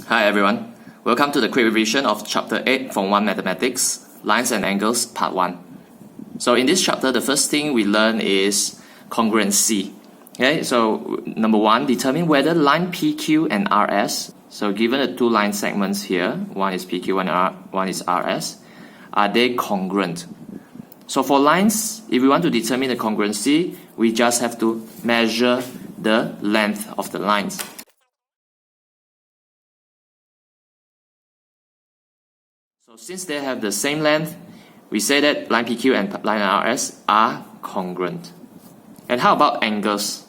Hi everyone, welcome to the quick revision of Chapter 8 Form 1 Mathematics, Lines and Angles, Part 1. So in this chapter, the first thing we learn is congruency. Okay, so number 1, determine whether line PQ and RS, so given the two line segments here, one is PQ and one is RS, are they congruent? So for lines, if we want to determine the congruency, we just have to measure the length of the lines. So since they have the same length, we say that line PQ and line RS are congruent. And how about angles?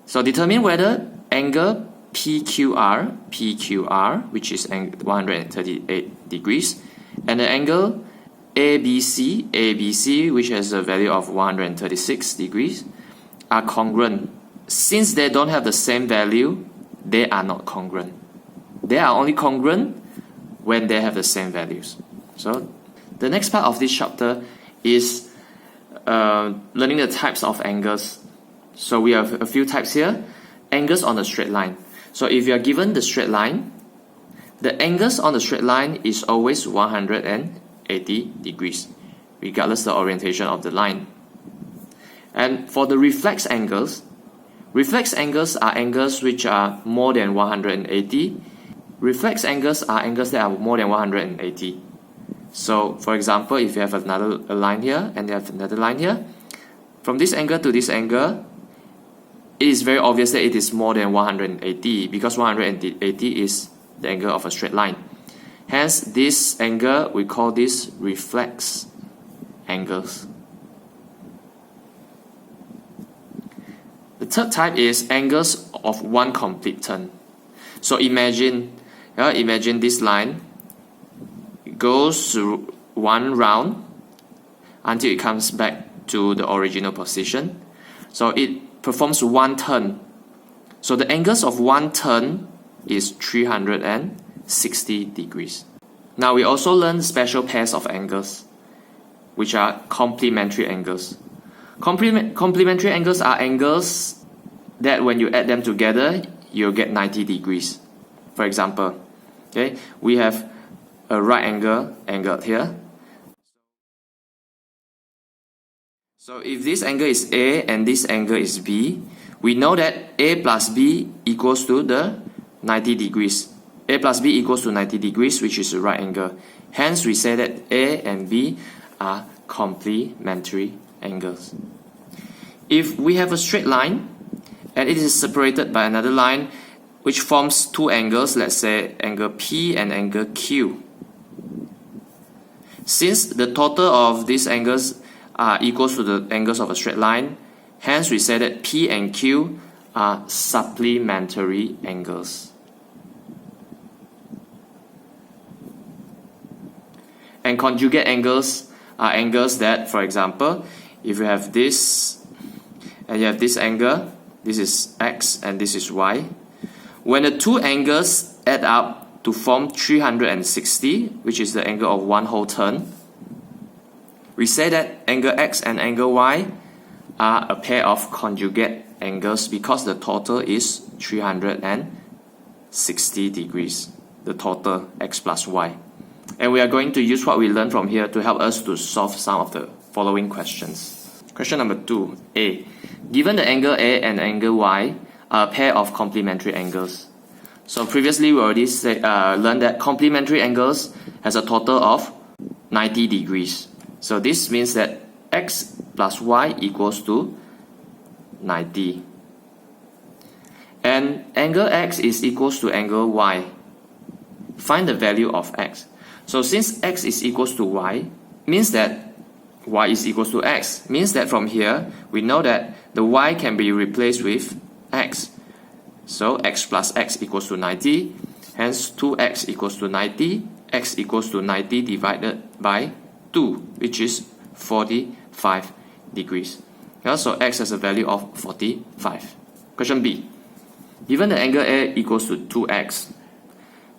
So determine whether angle PQR, which is 138 degrees, and the angle ABC, which has a value of 136 degrees, are congruent. Since they don't have the same value, they are not congruent. They are only congruent when they have the same values. So the next part of this chapter is learning the types of angles. So we have a few types here. Angles on a straight line. So if you are given the straight line, the angles on the straight line is always 180 degrees, regardless the orientation of the line. And for the reflex angles are angles which are more than 180. Reflex angles are angles that are more than 180. So, for example, if you have a line here and you have another line here, from this angle to this angle, it is very obvious that it is more than 180 because 180 is the angle of a straight line. Hence, this angle, we call this reflex angles. The third type is angles of one complete turn. So imagine this line goes through one round until it comes back to the original position. So it performs one turn. So the angles of one turn is 360 degrees. Now we also learn special pairs of angles, which are complementary angles. Complementary angles are angles that when you add them together, you'll get 90 degrees. For example, okay, we have a right angle angled here. So if this angle is A and this angle is B, we know that A plus B equals to the 90 degrees. A plus B equals to 90 degrees, which is the right angle. Hence, we say that A and B are complementary angles. If we have a straight line and it is separated by another line which forms two angles, let's say angle P and angle Q. Since the total of these angles are equals to the angles of a straight line, hence we say that P and Q are supplementary angles. And conjugate angles are angles that, for example, if you have this and you have this angle, this is X and this is Y. When the two angles add up to form 360, which is the angle of one whole turn, we say that angle X and angle Y are a pair of conjugate angles because the total is 360 degrees, the total X plus Y. And we are going to use what we learned from here to help us to solve some of the following questions. Question number 2, A. Given the angle A and angle Y are a pair of complementary angles. So previously we already learned that complementary angles has a total of 90 degrees. So this means that X plus Y equals to 90. And angle X is equals to angle Y. Find the value of X. So since X is equals to Y, means that Y is equals to X. Means that from here, we know that the Y can be replaced with X. So X plus X equals to 90. Hence 2X equals to 90. X equals to 90 divided by 2, which is 45 degrees. So X has a value of 45. Question B. Given the angle A equals to 2X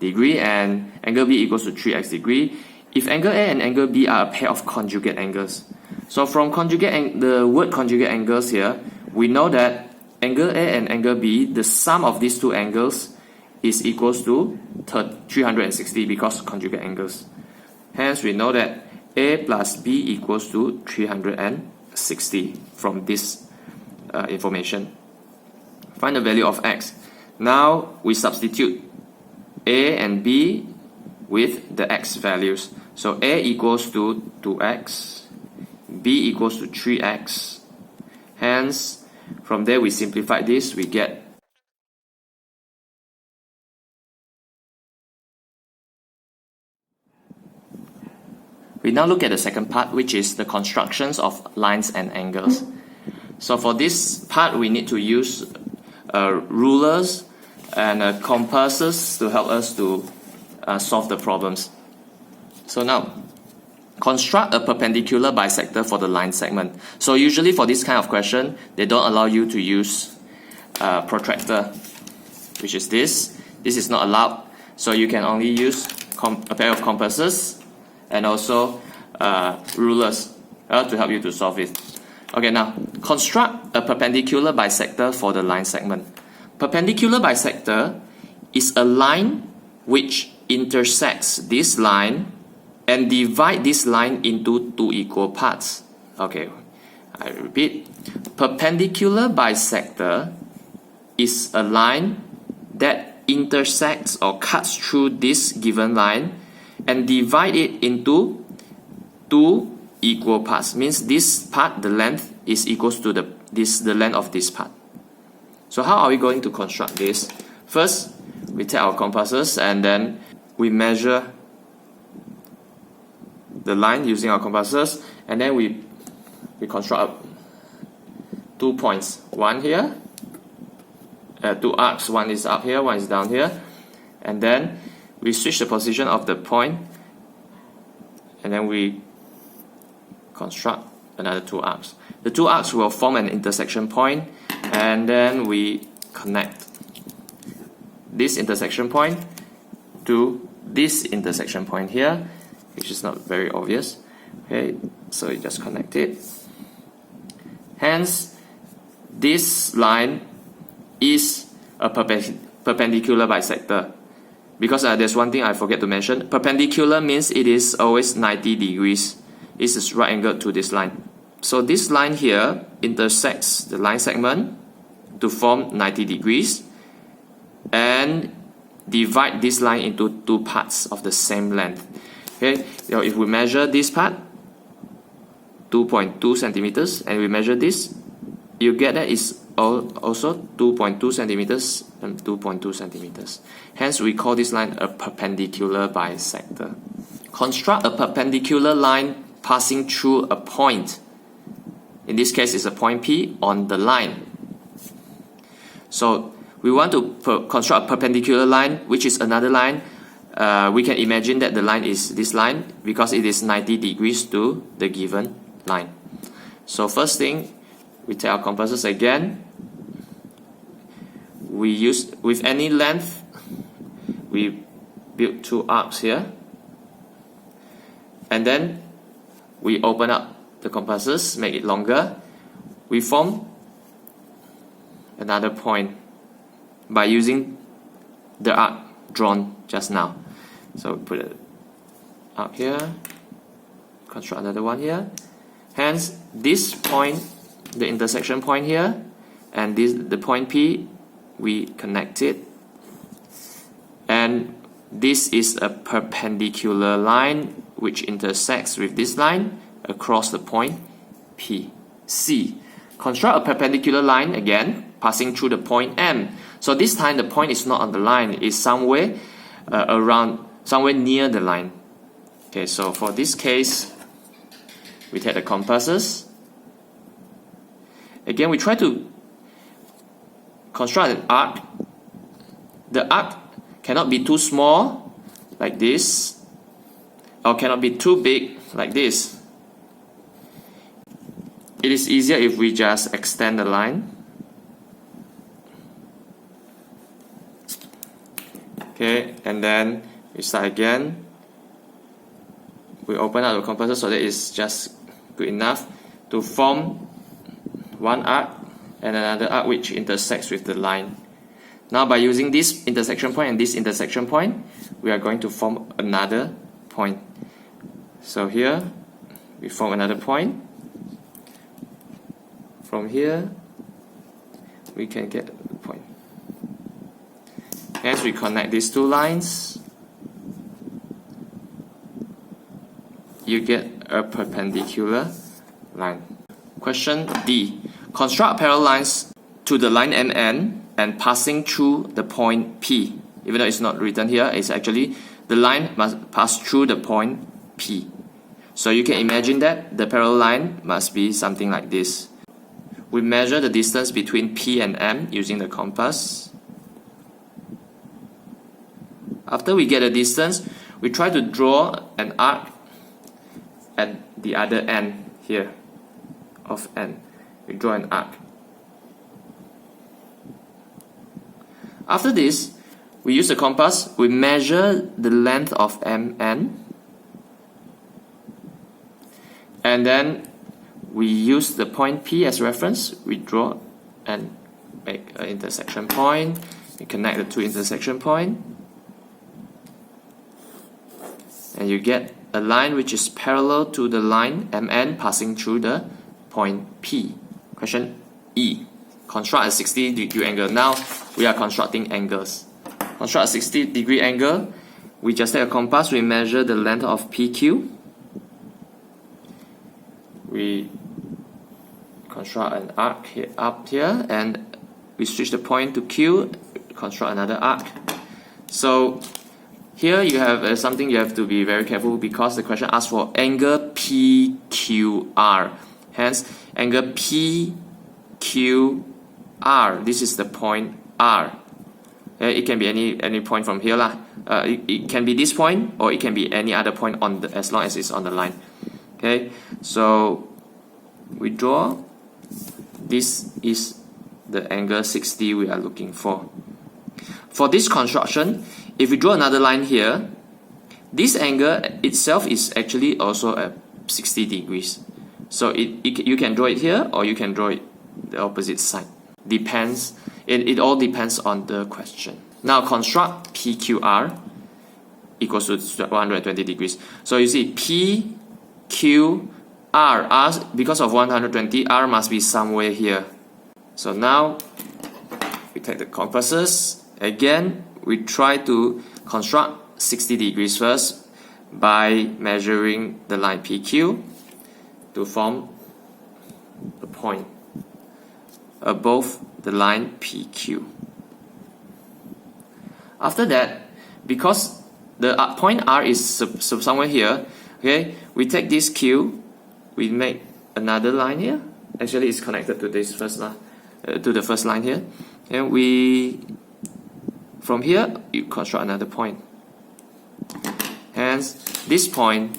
degree and angle B equals to 3X degree, if angle A and angle B are a pair of conjugate angles. So from the word conjugate angles here, we know that angle A and angle B, the sum of these two angles is equals to 360 because conjugate angles. Hence, we know that A plus B equals to 360 from this information. Find the value of x. Now, we substitute A and B with the x values. So A equals to 2x, B equals to 3x. Hence, from there we simplify this, we get we now look at the second part, which is the constructions of lines and angles. So for this part, we need to use rulers and compasses to help us to solve the problems. So now, construct a perpendicular bisector for the line segment. So usually for this kind of question, they don't allow you to use protractor, which is this. This is not allowed. So you can only use a pair of compasses and also rulers to help you to solve it. Okay, now construct a perpendicular bisector for the line segment. Perpendicular bisector is a line which intersects this line and divide this line into two equal parts. Okay, I repeat. Perpendicular bisector is a line that intersects or cuts through this given line and divide it into two equal parts. Means this part, the length is equals to the length of this part. So how are we going to construct this? First, we take our compasses and then we measure the line using our compasses, and then we construct 2 points. One here, 2 arcs. One is up here, one is down here, and then we switch the position of the point, and then we construct another 2 arcs. The 2 arcs will form an intersection point, and then we connect this intersection point to this intersection point here, which is not very obvious. Okay, so you just connect it. Hence, this line is a perpendicular bisector. Because there's one thing I forget to mention. Perpendicular means it is always 90 degrees. It is right angled to this line. So this line here intersects the line segment to form 90 degrees and divide this line into two parts of the same length. Okay, now if we measure this part, 2.2 centimeters, and we measure this, you get that is also 2.2 centimeters and 2.2 centimeters. Hence, we call this line a perpendicular bisector. Construct a perpendicular line passing through a point. In this case, it's a point P on the line. So, we want to construct a perpendicular line, which is another line. We can imagine that the line is this line because it is 90 degrees to the given line. So first thing, we take our compasses again. We use, with any length, we build 2 arcs here. And then we open up the compasses, make it longer. We form another point by using the arc drawn just now. So we put it up here, construct another one here. Hence, this point, the intersection point here, and the point P, we connect it. And this is a perpendicular line which intersects with this line across the point P. C. Construct a perpendicular line again, passing through the point M. So this time the point is not on the line, it's somewhere somewhere near the line. Okay, so for this case, we take the compasses. Again, we try to construct an arc. The arc cannot be too small, like this, or cannot be too big, like this. It is easier if we just extend the line. Okay, and then we start again. We open up the compasses so that it's just good enough to form one arc and another arc which intersects with the line. Now by using this intersection point and this intersection point, we are going to form another point. So here, we form another point. From here, we can get the point. Hence, we connect these two lines. You get a perpendicular line. Question D. Construct parallel lines to the line MN and passing through the point P. Even though it's not written here, it's actually the line must pass through the point P. So you can imagine that the parallel line must be something like this. We measure the distance between P and M using the compass. After we get a distance, we try to draw an arc at the other end here of N. We draw an arc. After this, we use the compass, we measure the length of MN, and then we use the point P as reference. We draw and make an intersection point. We connect the two intersection points, and you get a line which is parallel to the line MN passing through the point P. Question E. Construct a 60-degree angle. Now we are constructing angles. Construct a 60-degree angle. We just take a compass, we measure the length of PQ. We construct an arc here, up here, and we switch the point to Q, construct another arc. So here you have something you have to be very careful, because the question asks for angle PQR. Hence, angle PQR, this is the point R. It can be any point from here lah. It can be this point, or it can be any other point on the, as long as it's on the line. Okay, so we draw. This is the angle 60 we are looking for. For this construction, if we draw another line here, this angle itself is actually also at 60 degrees. So you can draw it here, or you can draw it the opposite side. Depends. It all depends on the question. Now construct PQR equals to 120 degrees. So you see PQR, R, because of 120, R must be somewhere here. So now we take the compasses. Again, we try to construct 60 degrees first by measuring the line PQ to form a point above the line PQ. After that, because the point R is somewhere here, okay, we take this Q, we make another line here. Actually, it's connected to this first line, to the first line here, and we from here you construct another point. Hence, this point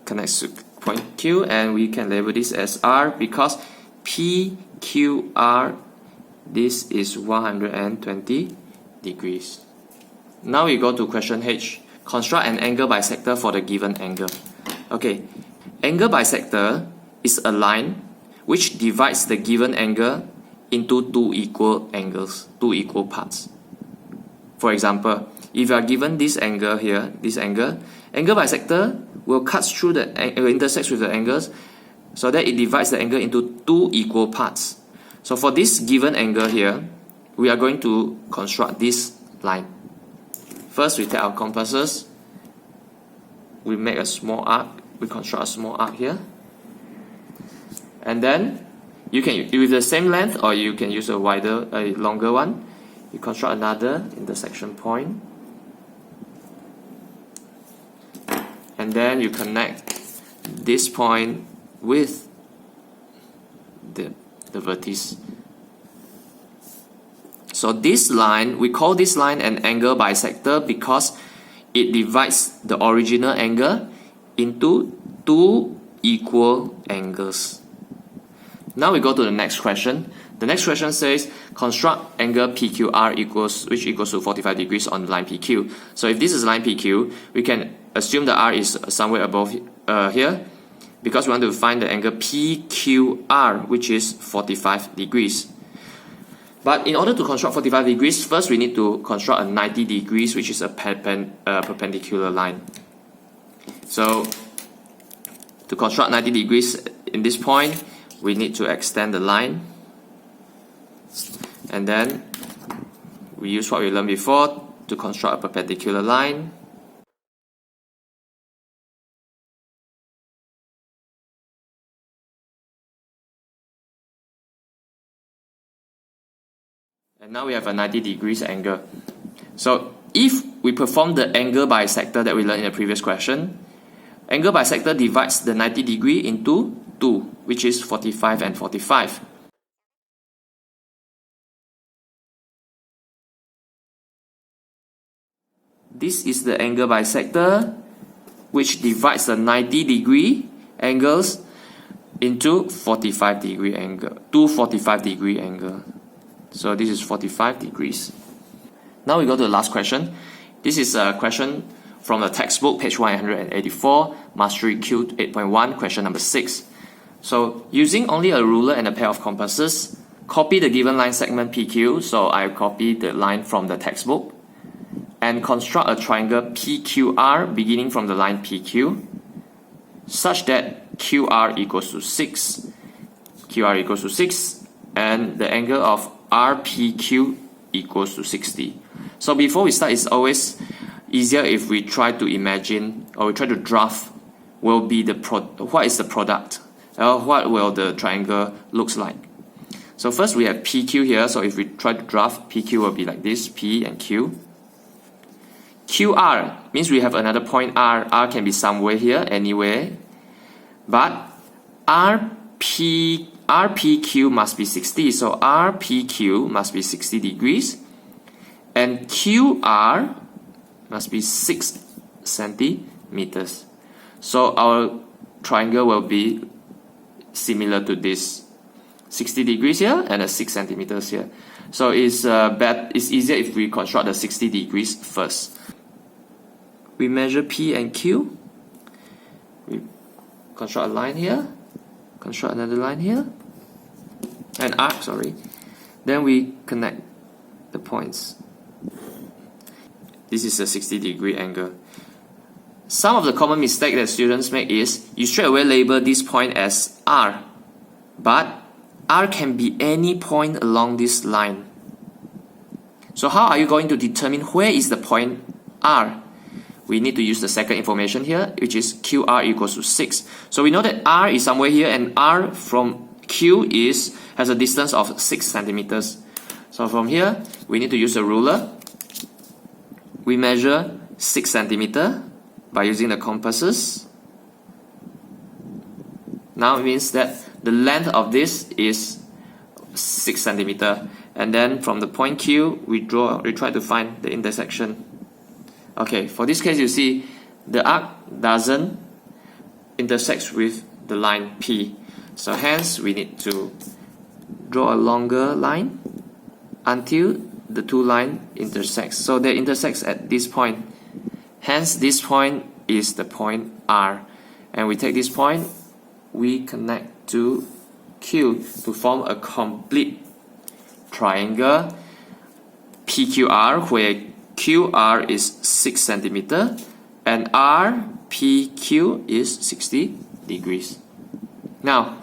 connects to point Q, and we can label this as R because PQR, this is 120 degrees. Now we go to question H. Construct an angle bisector for the given angle. Okay, angle bisector is a line which divides the given angle into two equal angles, two equal parts. For example, if you are given this angle here, this angle bisector will cut through the intersects with the angles, so that it divides the angle into two equal parts. So for this given angle here, we are going to construct this line. First, we take our compasses, we make a small arc, we construct a small arc here, and then you can use the same length, or you can use a longer one. You construct another intersection point, and then you connect this point with the vertex. So this line, we call this line an angle bisector because it divides the original angle into two equal angles. Now we go to the next question. The next question says construct angle PQR which equals to 45 degrees on line PQ. So if this is line PQ, we can assume the R is somewhere above here, because we want to find the angle PQR, which is 45 degrees. But in order to construct 45 degrees, first we need to construct a 90 degrees, which is a perpendicular line. So to construct 90 degrees in this point, we need to extend the line. And then we use what we learned before to construct a perpendicular line. And now we have a 90 degrees angle. So if we perform the angle bisector that we learned in the previous question, angle bisector divides the 90 degree into 2, which is 45 and 45. This is the angle bisector, which divides the 90 degree angles into 45 degree angle, two 45 degree angle. So this is 45 degrees. Now we go to the last question. This is a question from the textbook, page 184, Mastery Q 8.1, question number 6. So using only a ruler and a pair of compasses, copy the given line segment PQ. So I copy the line from the textbook and construct a triangle PQR beginning from the line PQ such that QR equals to 6, QR equals to 6, and the angle of RPQ equals to 60. So before we start, it's always easier if we try to imagine or we try to draft what is the product, what will the triangle looks like. So first we have PQ here, so if we try to draft, PQ will be like this, P and Q. QR means we have another point R. R can be somewhere here, anywhere. But RPQ must be 60, so RPQ must be 60 degrees. And QR must be 6 centimeters. So our triangle will be similar to this. 60 degrees here and a 6 centimeters here. So it's easier if we construct the 60 degrees first. We measure P and Q. We construct a line here. Construct another line here. An arc, sorry. Then we connect the points. This is a 60 degree angle. Some of the common mistake that students make is you straight away label this point as R. But R can be any point along this line. So how are you going to determine where is the point R? We need to use the second information here, which is QR equals to 6. So we know that R is somewhere here, and R from Q has a distance of 6 centimeters. So from here, we need to use a ruler. We measure 6 centimeters by using the compasses. Now it means that the length of this is 6 centimeters. And then from the point Q, we try to find the intersection. Okay, for this case, you see the arc doesn't intersect with the line P. So hence, we need to draw a longer line until the two lines intersect. So they intersect at this point. Hence, this point is the point R. And we take this point, we connect to Q to form a complete triangle PQR, where QR is 6 centimeters and RPQ is 60 degrees. Now,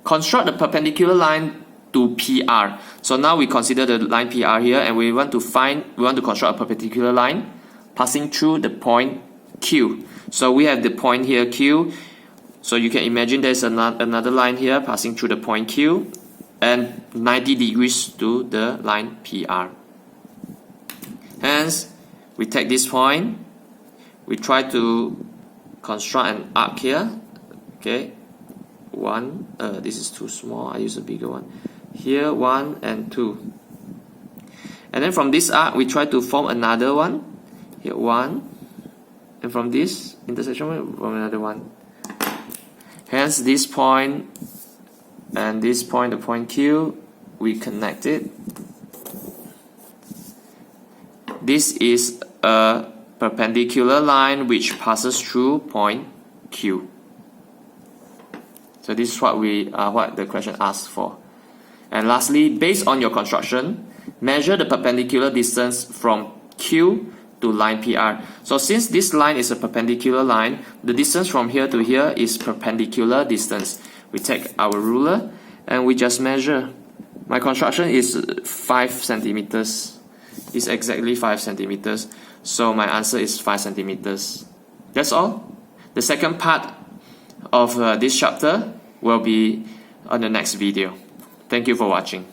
construct the perpendicular line to PR. So now we consider the line PR here, and we want to construct a perpendicular line passing through the point Q. So we have the point here Q. So you can imagine there's another line here passing through the point Q and 90 degrees to the line PR. Hence, we take this point, we try to construct an arc here. Okay, this is too small, I use a bigger one. Here, 1 and 2. And then from this arc, we try to form another one. Here, 1. And from this intersection, from another one. Hence, this point and this point, the point Q, we connect it. This is a perpendicular line which passes through point Q. So this is what the question asks for. And lastly, based on your construction, measure the perpendicular distance from Q to line PR. So since this line is a perpendicular line, the distance from here to here is perpendicular distance. We take our ruler and we just measure. My construction is 5 centimeters. It's exactly 5 centimeters. So my answer is 5 centimeters. That's all. The second part of this chapter will be on the next video. Thank you for watching.